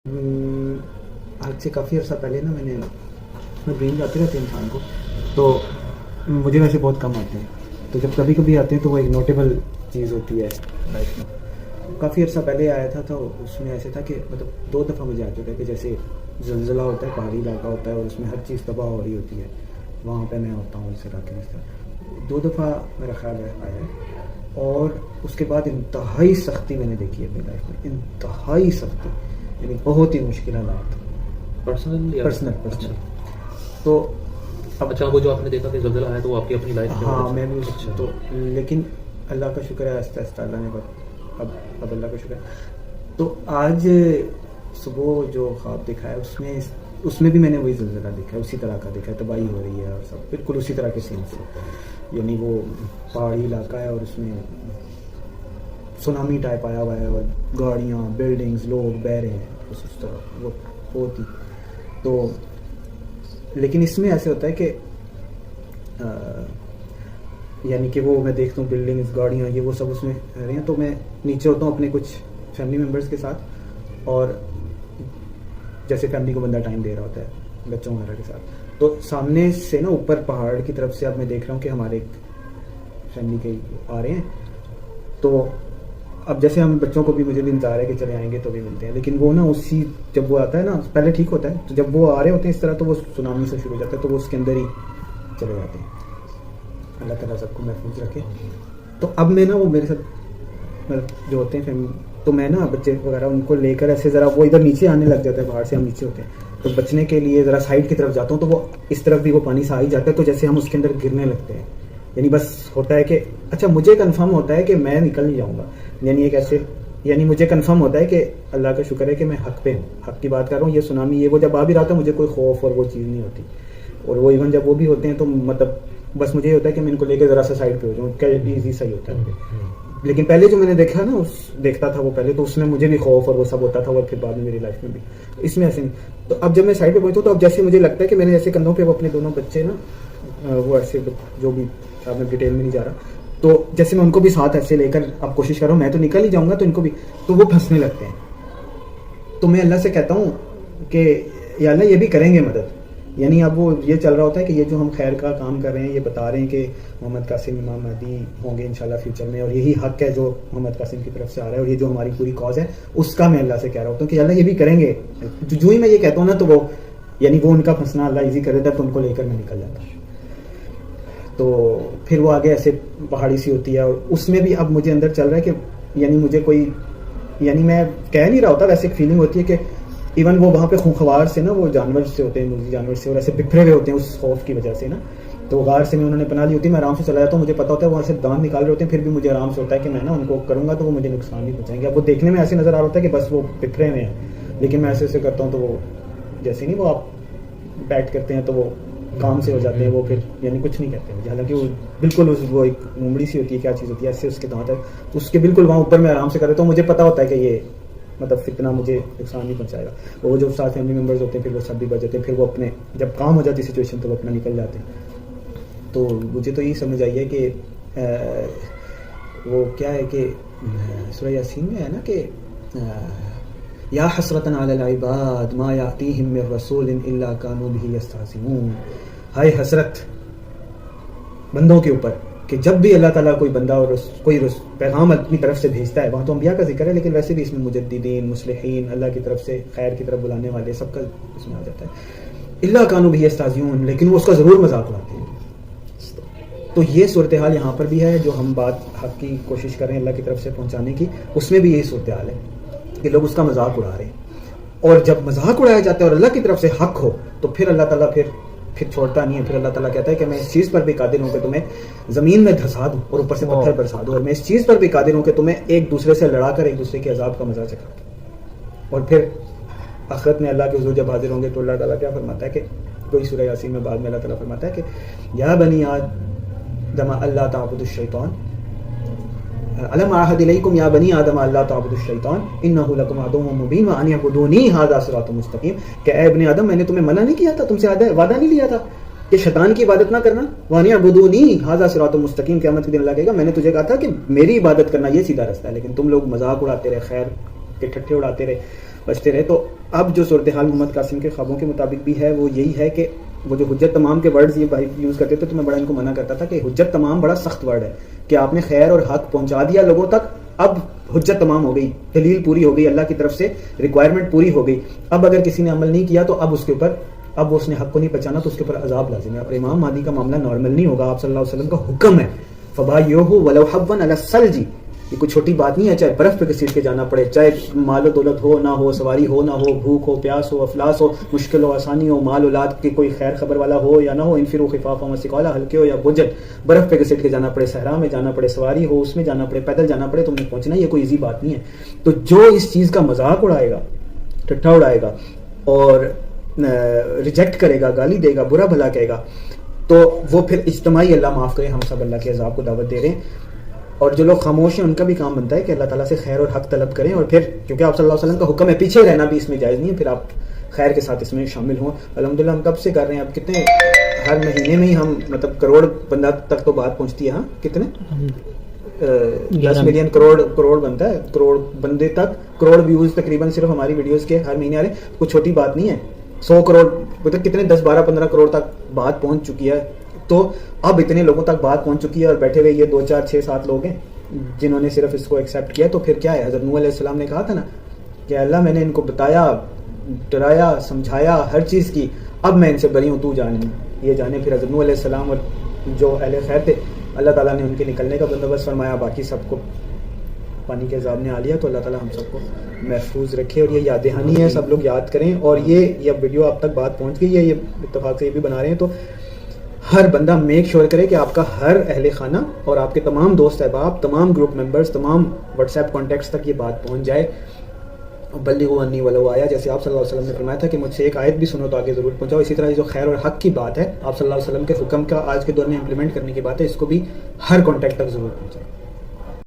آج سے کافی عرصہ پہلے نا میں ڈریم آتے رہتے ہیں انسان کو، تو مجھے ویسے بہت کم آتے ہیں، تو جب کبھی کبھی آتے ہیں تو وہ ایک نوٹیبل چیز ہوتی ہے لائف میں۔ کافی عرصہ پہلے آیا تھا، تو اس میں ایسے تھا کہ مطلب 2 دفعہ مجھے آ چکا ہے کہ جیسے زلزلہ ہوتا ہے، پہاڑی علاقہ ہوتا ہے اور اس میں ہر چیز تباہ ہو رہی ہوتی ہے، وہاں پہ میں ہوتا ہوں اس علاقے میں۔ 2 دفعہ میرا خیال ہے آیا ہے، اور اس کے بعد انتہائی سختی میں نے دیکھی ہے اپنی لائف میں، انتہائی سختی، یعنی بہت ہی مشکل حالات پرسنل۔ تو اب اچھا، وہ جو آپ نے دیکھا کہ زلزلہ ہے تو وہ آپ کی اپنی لائف ہاں میں بھی تو، لیکن اللہ کا شکر ہے آہستہ آہستہ اللہ نے اب اللہ کا شکر ہے۔ تو آج صبح جو خواب دیکھا ہے اس میں بھی میں نے وہی زلزلہ دیکھا ہے، اسی طرح کا دیکھا ہے، تباہی ہو رہی ہے اور سب بالکل اسی طرح کے سین سے، یعنی وہ پہاڑی علاقہ ہے اور اس میں سونامی ٹائپ آیا ہوا ہے اور گاڑیاں، بلڈنگز، لوگ بہہ رہے ہیں اس طرح، وہ بہت ہی۔ تو لیکن اس میں ایسے ہوتا ہے کہ یعنی کہ وہ میں دیکھتا ہوں بلڈنگز، گاڑیاں، یہ وہ سب اس میں رہ رہی ہیں، تو میں نیچے ہوتا ہوں اپنے کچھ فیملی ممبرس کے ساتھ، اور جیسے فیملی کو بندہ ٹائم دے رہا ہوتا ہے بچوں وغیرہ کے ساتھ، تو سامنے سے نا اوپر پہاڑ کی طرف سے اب میں دیکھ رہا ہوں کہ ہمارے ایک فیملی کے آ رہے ہیں، تو اب جیسے ہم بچوں کو بھی، مجھے بھی انتظار ہے کہ چلے آئیں گے تو بھی ملتے ہیں، لیکن وہ نا اسی جب وہ آتا ہے نا پہلے ٹھیک ہوتا ہے، تو جب وہ آ رہے ہوتے ہیں اس طرح تو وہ سونامی سے شروع ہو جاتا ہے، تو وہ اس کے اندر ہی چلے جاتے ہیں۔ اللہ تعالیٰ سب کو محفوظ رکھے۔ تو اب میں نا وہ میرے ساتھ جو ہوتے ہیں فیملی، تو میں نا بچے وغیرہ ان کو لے کر ایسے ذرا وہ ادھر نیچے آنے لگ جاتا ہے، باہر سے ہم نیچے ہوتے ہیں، تو بچنے کے لیے ذرا سائڈ کی طرف جاتا ہوں، تو وہ اس طرف بھی وہ پانی سے آ ہی جاتا ہے، تو جیسے ہم اس کے اندر گرنے لگتے ہیں، یعنی بس ہوتا ہے کہ اچھا مجھے کنفرم ہوتا ہے کہ میں نکل نہیں جاؤں گا، یعنی ایک ایسے، یعنی مجھے کنفرم ہوتا ہے کہ اللہ کا شکر ہے کہ میں حق پہ ہوں، حق کی بات کر رہا ہوں۔ یہ سونامی، یہ وہ جب آ بھی رہا تھا مجھے کوئی خوف اور وہ چیز نہیں ہوتی، اور وہ ایون جب وہ بھی ہوتے ہیں تو مطلب بس مجھے یہ ہوتا ہے کہ میں ان کو لے کے ذرا سا سائڈ پہ ہو جاؤں، ایزی صحیح ہوتا ہے۔ لیکن پہلے جو میں نے دیکھا نا دیکھتا تھا وہ پہلے، تو اس میں مجھے بھی خوف اور وہ سب ہوتا تھا، اور پھر بعد میں میری لائف میں بھی، اس میں ایسے نہیں۔ تو اب جب میں سائڈ پہ پہنچتا ہوں تو اب جیسے مجھے لگتا ہے کہ میں نے جیسے کندھوں پہ وہ اپنے دونوں بچے نا وہ ایسے جو بھی، اب میں ڈیٹیل میں نہیں جا رہا، تو جیسے میں ان کو بھی ساتھ ایسے لے کر اب کوشش کر رہا ہوں، میں تو نکل ہی جاؤں گا تو ان کو بھی، تو وہ پھنسنے لگتے ہیں، تو میں اللہ سے کہتا ہوں کہ یا اللہ یہ بھی کریں گے مدد، یعنی اب وہ یہ چل رہا ہوتا ہے کہ یہ جو ہم خیر کا کام کر رہے ہیں، یہ بتا رہے ہیں کہ محمد قاسم امام مہدی ہوں گے انشاءاللہ فیوچر میں، اور یہی حق ہے جو محمد قاسم کی طرف سے آ رہا ہے، اور یہ جو ہماری پوری کاز ہے اس کا میں اللہ سے کہہ رہا ہوتا ہوں کہ اللہ یہ بھی کریں گے۔ جو ہی میں یہ کہتا ہوں نا تو وہ، یعنی وہ ان کا پھنسنا اللہ ایزی کر دیتا ہے، تو ان کو لے کر میں نکل جاتا ہوں۔ تو پھر وہ آگے ایسے پہاڑی سی ہوتی ہے، اور اس میں بھی اب مجھے اندر چل رہا ہے کہ یعنی مجھے کوئی، یعنی میں کہہ نہیں رہا ہوتا، ویسے ایک فیلنگ ہوتی ہے کہ ایون وہ وہاں پہ خونخوار سے نا وہ جانور سے ہوتے ہیں، مرغی جانور سے، اور ایسے بکھرے ہوئے ہوتے ہیں اس خوف کی وجہ سے نا، تو غار سے میں انہوں نے پناہ لی ہوتی ہے، میں آرام سے چلا جاتا ہوں، مجھے پتا ہوتا ہے وہاں سے دان نکال رہے ہوتے ہیں، پھر بھی مجھے آرام سے ہوتا ہے کہ میں نا ان کو کروں گا تو وہ مجھے نقصان نہیں پہنچائیں گے۔ اب وہ دیکھنے میں ایسے نظر آ رہا ہوتا ہے کہ بس وہ بکھرے ہوئے ہیں، لیکن میں ایسے ایسے کرتا ہوں تو وہ جیسے نہیں وہ آپ بیٹ کرتے ہیں تو وہ کام سے ہو جاتے ہیں، وہ پھر یعنی کچھ نہیں کہتے مجھے، حالانکہ وہ بالکل وہ ایک مومڑی سی ہوتی ہے، کیا چیز ہوتی ہے ایسے، اس کے دانت ہے، اس کے بالکل وہاں اوپر میں آرام سے کر دیتا ہوں، مجھے پتا ہوتا ہے کہ یہ مطلب فتنہ مجھے نقصان نہیں پہنچائے گا۔ وہ جو ساتھ فیملی ممبرز ہوتے ہیں پھر وہ سب بھی بچ جاتے ہیں، پھر وہ اپنے جب کام ہو جاتی سچویشن تو وہ اپنا نکل جاتے ہیں۔ تو مجھے تو یہی سمجھ آئی ہے کہ وہ کیا ہے کہ سورہ یاسین میں ہے نا کہ یا حسرتاً علی العباد ما یاتیہم من رسول الا کانوا بہ یستہزئون، ہائے حسرت بندوں کے اوپر کہ جب بھی اللہ تعالیٰ کوئی بندہ اور کوئی پیغام اپنی طرف سے بھیجتا ہے، وہاں تو انبیاء کا ذکر ہے لیکن ویسے بھی اس میں مجددین، مصلحین، اللہ کی طرف سے خیر کی طرف بلانے والے سب کا اس میں آ جاتا ہے، الا کانوا بہ یستہزئون، لیکن وہ اس کا ضرور مذاق اڑاتے ہیں۔ تو یہ صورتحال یہاں پر بھی ہے، جو ہم بات حق کی کوشش کر رہے ہیں اللہ کی طرف سے پہنچانے کی، اس میں بھی یہی صورتحال ہے کہ لوگ اس کا مذاق اڑا رہے ہیں، اور جب مذاق اڑایا جاتا ہے اور اللہ کی طرف سے حق ہو تو پھر اللہ تعالیٰ پھر چھوڑتا نہیں ہے، پھر اللہ تعالیٰ کہتا ہے کہ میں اس چیز پر بھی قادر ہوں کہ تمہیں زمین میں دھسا دوں اور اوپر سے پتھر برسا دوں، اور میں اس چیز پر بھی قادر ہوں کہ تمہیں ایک دوسرے سے لڑا کر ایک دوسرے کے عذاب کا مزہ چکھا دوں۔ اور پھر آخرت میں اللہ کے حضور جب حاضر ہوں گے تو اللہ تعالیٰ کیا فرماتا ہے کہ کوئی سورہ یاسین میں بعد میں اللہ تعالیٰ فرماتا ہے کہ یا بنی آدم اللہ تعبدوا الشیطان الم اعہد الیکم یا بنی آدم اللہ تعبدوا الشیطان انہ لکم عدو مبین وان اعبدونی ھذا صراط مستقیم، کہ اے ابن آدم میں نے تمہیں منع نہیں کیا تھا، تم سے وعدہ نہیں لیا تھا کہ شیطان کی عبادت نہ کرنا، وان اعبدونی ھذا صراط مستقیم، قیامت کے دن اللہ کہے گا میں نے تجھے کہا تھا کہ میری عبادت کرنا یہ سیدھا راستہ ہے، لیکن تم لوگ مذاق اڑاتے رہے، خیر کے ٹھٹھے اڑاتے رہے، بچتے رہے۔ تو اب جو صورتحال محمد قاسم کے خوابوں کے مطابق بھی ہے وہ یہی ہے کہ وہ جو حجت تمام کے ورڈز یہ بھائی یوز کرتے تھے تو میں بڑا ان کو منع کرتا تھا کہ حجت تمام بڑا سخت ورڈ ہے کہ آپ نے خیر اور حق پہنچا دیا لوگوں تک, اب حجت تمام ہو گئی, دلیل پوری ہو گئی, اللہ کی طرف سے ریکوائرمنٹ پوری ہو گئی. اب اگر کسی نے عمل نہیں کیا تو اب اس کے اوپر, اب اس نے حق کو نہیں پہچانا تو اس کے اوپر عذاب لازم ہے. اور امام مہدی کا معاملہ نارمل نہیں ہوگا, آپ صلی اللہ علیہ وسلم کا حکم ہے فبایعوہ ولو حبوا علی الثلج. یہ کوئی چھوٹی بات نہیں ہے, چاہے برف پہ گھسیٹ کے جانا پڑے, چاہے مال و دولت ہو نہ ہو, سواری ہو نہ ہو, بھوک ہو پیاس ہو, افلاس ہو, مشکل ہو آسانی ہو, مال اولاد کی کوئی خیر خبر والا ہو یا نہ ہو, انفروا خفافا وثقالا, ہلکے ہو یا بوجھل, برف پہ گھسیٹ کے جانا پڑے, صحرا میں جانا پڑے, سواری ہو اس میں جانا پڑے, پیدل جانا پڑے, تم نے پہنچنا, یہ کوئی ایزی بات نہیں ہے. تو جو اس چیز کا مذاق اڑائے گا, ٹھٹھا اڑائے گا اور ریجیکٹ کرے گا, گالی دے گا, برا بھلا کہے گا, تو وہ پھر اجتماعی, اللہ معاف کرے, ہم سب اللہ کے عذاب کو دعوت دے رہے ہیں. اور جو لوگ خاموش ہیں ان کا بھی کام بنتا ہے کہ اللہ تعالیٰ سے خیر اور حق طلب کریں, اور پھر کیونکہ آپ صلی اللہ علیہ وسلم کا حکم ہے, پیچھے رہنا بھی اس میں جائز نہیں ہے, پھر آپ خیر کے ساتھ اس میں شامل ہوں. الحمدللہ ہم کب سے کر رہے ہیں, اب کتنے ہر مہینے میں ہی ہم مطلب کروڑ بندہ تک تو بات پہنچتی ہے. ہاں کتنے 10 ملین کروڑ بنتا ہے, کروڑ بندے تک, کروڑ ویوز تقریباً صرف ہماری ویڈیوز کے ہر مہینے آ رہے ہیں. کوئی چھوٹی بات نہیں ہے. 100 کروڑ مطلب کتنے 10 12 15 کروڑ تک بات پہنچ چکی ہے. تو اب اتنے لوگوں تک بات پہنچ چکی ہے اور بیٹھے ہوئے یہ 2 4 6 7 لوگ ہیں جنہوں نے صرف اس کو ایکسیپٹ کیا. تو پھر کیا ہے, حضرت نوح علیہ السلام نے کہا تھا نا کہ اللہ میں نے ان کو بتایا, ڈرایا, سمجھایا, ہر چیز کی, اب میں ان سے بری ہوں, تو جانے یہ جانے. پھر حضرت نوح علیہ السلام اور جو اہل خیر تھے اللہ تعالیٰ نے ان کے نکلنے کا بندوبست فرمایا, باقی سب کو پانی کے عذاب نے آ لیا. تو اللہ تعالیٰ ہم سب کو محفوظ رکھے, اور یہ یاد دہانی ہے, سب لوگ یاد کریں. اور یہ ویڈیو آپ تک بات پہنچ گئی ہے, یہ اتفاق سے یہ بھی بنا رہے ہیں, تو ہر بندہ میک شور کرے کہ آپ کا ہر اہل خانہ اور آپ کے تمام دوست احباب, تمام گروپ ممبرز, تمام واٹس ایپ کانٹیکٹس تک یہ بات پہنچ جائے. بلغوا انی ولو آیا, جیسے آپ صلی اللہ علیہ وسلم نے فرمایا تھا کہ مجھ سے ایک آیت بھی سنو تو آگے ضرور پہنچاؤ. اسی طرح جو خیر اور حق کی بات ہے, آپ صلی اللہ علیہ وسلم کے حکم کا آج کے دور میں امپلیمنٹ کرنے کی بات ہے, اس کو بھی ہر کانٹیکٹ تک ضرور پہنچاؤ.